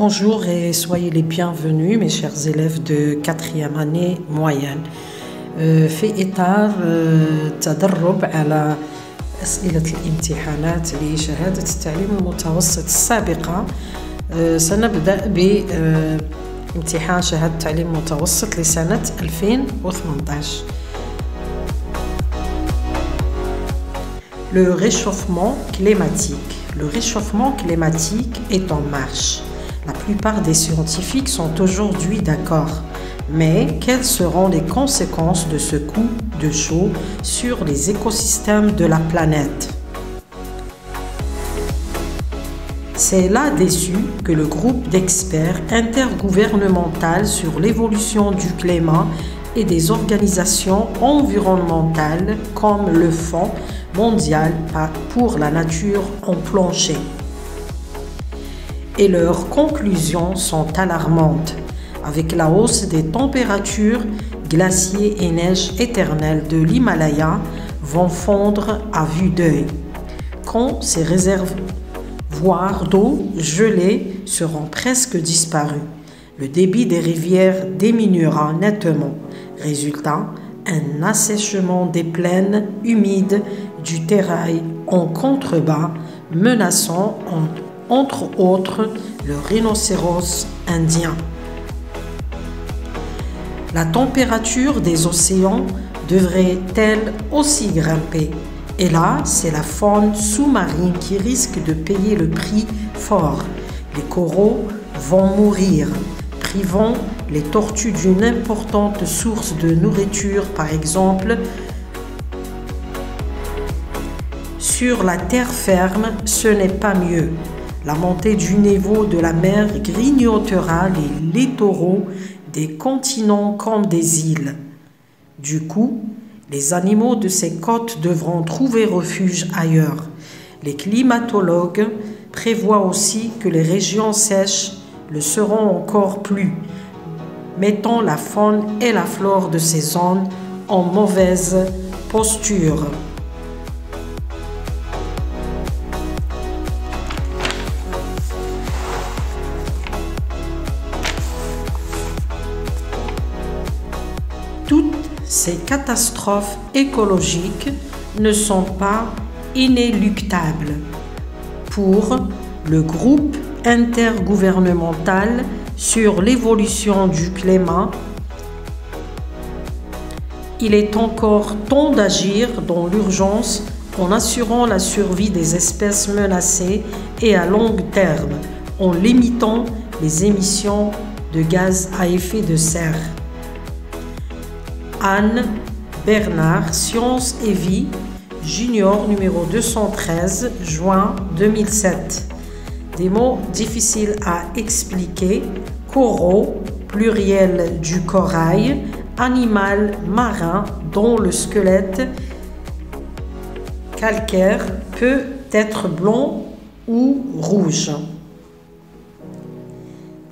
Bonjour et soyez les bienvenus mes chers élèves de 4e année moyenne. في إطار تدرب على أسئلة الامتحانات لشهادة التعليم المتوسط السابقة، سنبدأ بامتحان شهادة التعليم المتوسط لسنة 2018. Le réchauffement climatique. Le réchauffement climatique est en marche. La plupart des scientifiques sont aujourd'hui d'accord. Mais quelles seront les conséquences de ce coup de chaud sur les écosystèmes de la planète? C'est là-dessus que le groupe d'experts intergouvernemental sur l'évolution du climat et des organisations environnementales comme le Fonds mondial pour la nature ont planché. Et leurs conclusions sont alarmantes. Avec la hausse des températures, glaciers et neiges éternelles de l'Himalaya vont fondre à vue d'œil. Quand ces réservoirs d'eau gelée seront presque disparus, le débit des rivières diminuera nettement. Résultat, un assèchement des plaines humides du Terai en contrebas, menaçant entre autres le rhinocéros indien. La température des océans devrait-elle aussi grimper? Et là, c'est la faune sous-marine qui risque de payer le prix fort. Les coraux vont mourir, privant les tortues d'une importante source de nourriture, par exemple. Sur la terre ferme, ce n'est pas mieux. La montée du niveau de la mer grignotera les littoraux des continents comme des îles. Du coup, les animaux de ces côtes devront trouver refuge ailleurs. Les climatologues prévoient aussi que les régions sèches le seront encore plus, mettant la faune et la flore de ces zones en mauvaise posture. Toutes ces catastrophes écologiques ne sont pas inéluctables. Pour le groupe intergouvernemental sur l'évolution du climat, il est encore temps d'agir dans l'urgence en assurant la survie des espèces menacées et à long terme, en limitant les émissions de gaz à effet de serre. Anne Bernard, Sciences et Vie, Junior numéro 213, juin 2007. Des mots difficiles à expliquer. Coraux, pluriel du corail, animal marin dont le squelette calcaire peut être blanc ou rouge.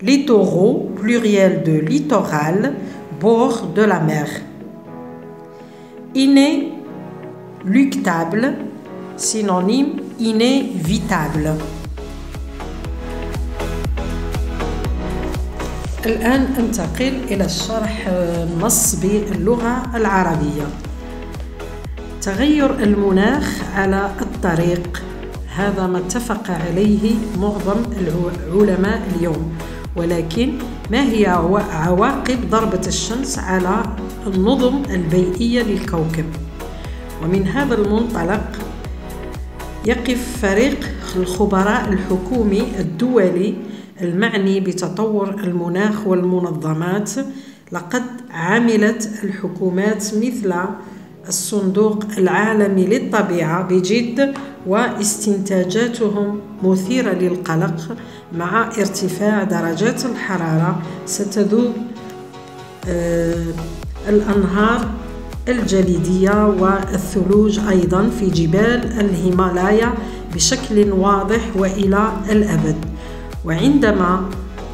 Littoraux, pluriel de littoral, bord de la mer. Inéluctable, synonyme inévitable. الآن أنتقل إلى الشرح النص باللغة العربية. تغير المناخ على الطريق، هذا ما اتفق عليه معظم العلماء اليوم، ولكن ما هي عواقب ضربة الشمس على النظم البيئية للكوكب؟ ومن هذا المنطلق يقف فريق الخبراء الحكومي الدولي المعني بتطور المناخ والمنظمات. لقد عملت الحكومات مثل الصندوق العالمي للطبيعة بجد، واستنتاجاتهم مثيرة للقلق. مع ارتفاع درجات الحرارة ستذوب الأنهار الجليدية والثلوج أيضا في جبال الهيمالايا بشكل واضح وإلى الأبد. وعندما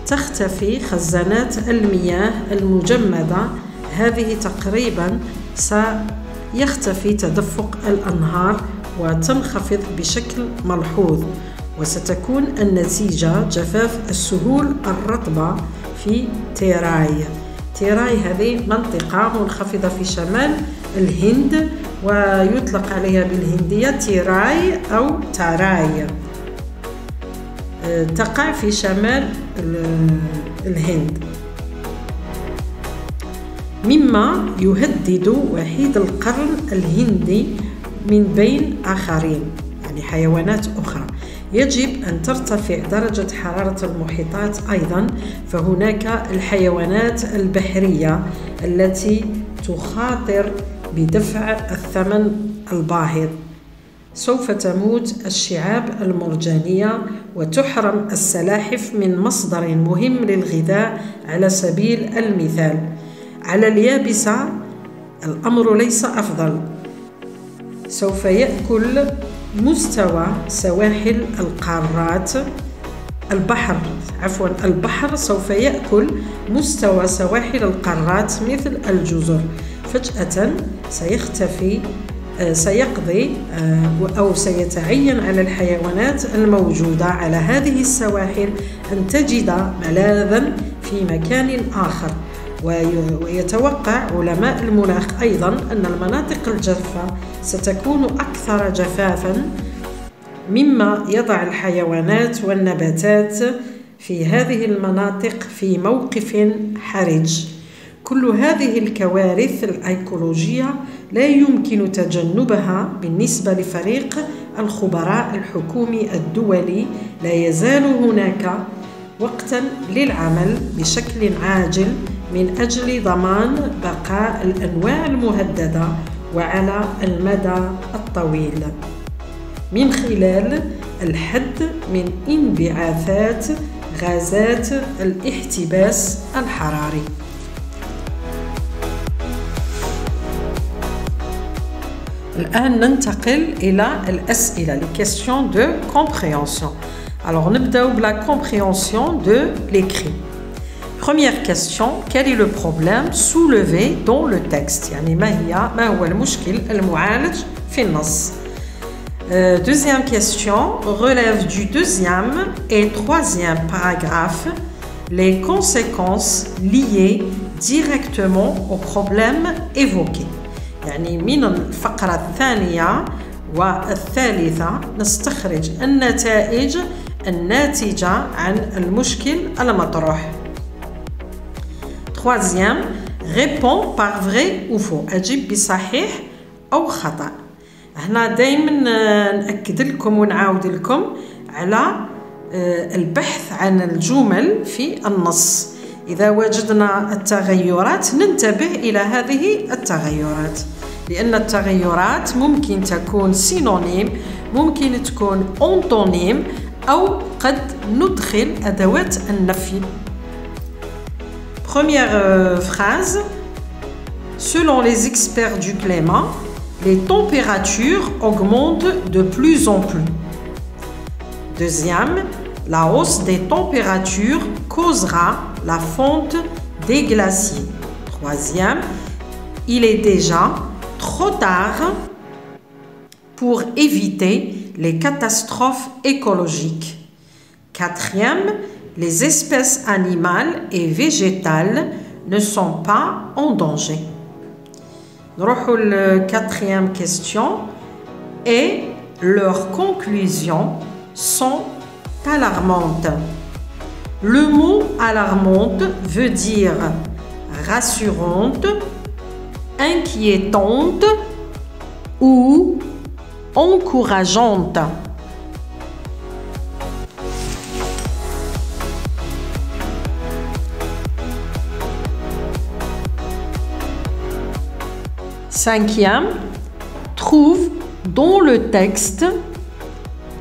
تختفي خزانات المياه المجمدة هذه تقريبا سيختفي تدفق الأنهار وتنخفض بشكل ملحوظ. وستكون النتيجة جفاف السهول الرطبة في تيراي. تيراي هذه منطقة منخفضة في شمال الهند ويطلق عليها بالهندية تيراي أو تاراي. تقع في شمال الهند، مما يهدد وحيد القرن الهندي من بين آخرين، يعني حيوانات أخرى. يجب أن ترتفع درجة حرارة المحيطات أيضا، فهناك الحيوانات البحرية التي تخاطر بدفع الثمن الباهظ. سوف تموت الشعاب المرجانية وتحرم السلاحف من مصدر مهم للغذاء. على سبيل المثال، على اليابسة الأمر ليس أفضل، سوف يأكل مستوى سواحل القارات البحر سوف يأكل مستوى سواحل القارات مثل الجزر. فجأة سيقضي أو سيتعين على الحيوانات الموجودة على هذه السواحل أن تجد ملاذا في مكان آخر. ويتوقع علماء المناخ أيضا أن المناطق الجافة ستكون أكثر جفافا، مما يضع الحيوانات والنباتات في هذه المناطق في موقف حرج. كل هذه الكوارث الأيكولوجية لا يمكن تجنبها بالنسبة لفريق الخبراء الحكومي الدولي. لا يزال هناك وقتا للعمل بشكل عاجل من أجل ضمان بقاء الأنواع المهددة وعلى المدى الطويل، من خلال الحد من انبعاثات غازات الاحتباس الحراري. الآن ننتقل إلى الأسئلة les questions de compréhension. Alors نبدأ بلا compréhension de l'écrit. Première question, quel est le problème soulevé dans le texte؟ يعني ما هو المشكل المعالج في النص. Deuxième question, relève du deuxième et troisième paragraphe les conséquences liées directement au problème évoqué. يعني من الفقرة الثانية والثالثة نستخرج النتائج الناتجة عن المشكل المطروح. Troisième, réponds par vrai ou faux. أجب بصحيح أو خطأ. هنا دايما نأكد لكم ونعاود لكم على البحث عن الجمل في النص. إذا وجدنا التغيرات ننتبه إلى هذه التغيرات، لأن التغيرات ممكن تكون سينونيم، ممكن تكون أنتونيم، أو قد ندخل أدوات النفي. Première phrase, selon les experts du climat, les températures augmentent de plus en plus. Deuxième, la hausse des températures causera la fonte des glaciers. Troisième, il est déjà trop tard pour éviter les catastrophes écologiques. Quatrième, les espèces animales et végétales ne sont pas en danger. نروحوا quatrième question et leurs conclusions sont alarmantes. Le mot alarmante veut dire rassurante, inquiétante ou encourageante. Cinquième, trouve dans le texte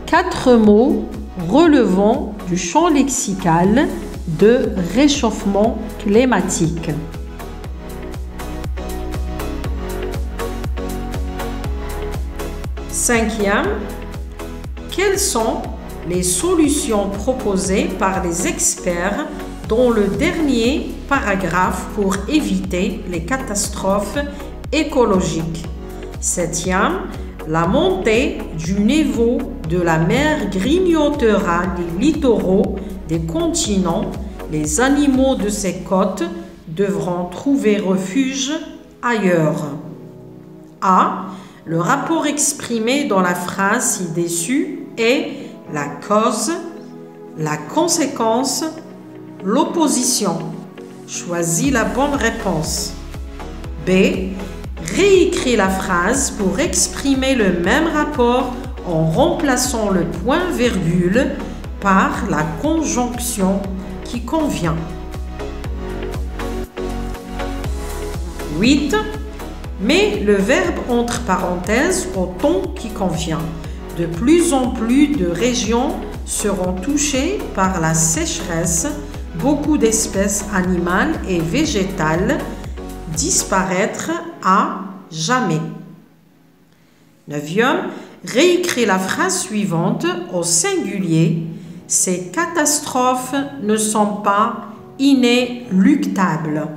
4 mots relevant du champ lexical de réchauffement climatique. Cinquième, quelles sont les solutions proposées par les experts dans le dernier paragraphe pour éviter les catastrophes écologiques? Septième, la montée du niveau de la mer grignotera les littoraux des continents, les animaux de ces côtes devront trouver refuge ailleurs. A. Le rapport exprimé dans la phrase ci-dessus est la cause, la conséquence, l'opposition. Choisis la bonne réponse. B. Réécris la phrase pour exprimer le même rapport en remplaçant le point-virgule par la conjonction qui convient. 8. Mets le verbe entre parenthèses au ton qui convient. De plus en plus de régions seront touchées par la sécheresse. Beaucoup d'espèces animales et végétales disparaître à jamais. 9e, réécris la phrase suivante au singulier. Ces catastrophes ne sont pas inéluctables.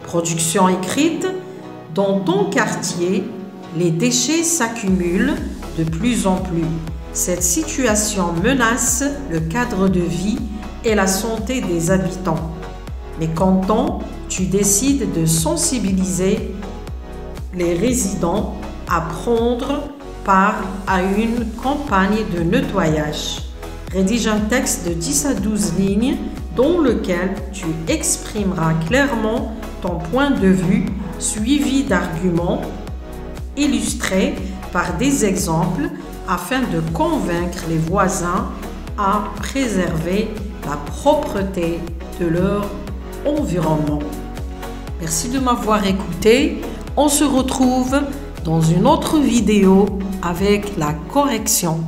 Production écrite. Dans ton quartier, les déchets s'accumulent de plus en plus. Cette situation menace le cadre de vie et la santé des habitants. Mais quand tu décides de sensibiliser les résidents à prendre part à une campagne de nettoyage. Rédige un texte de 10 à 12 lignes dans lequel tu exprimeras clairement ton point de vue suivi d'arguments illustrés par des exemples afin de convaincre les voisins à préserver la propreté de leur environnement. Merci de m'avoir écouté. On se retrouve dans une autre vidéo avec la correction.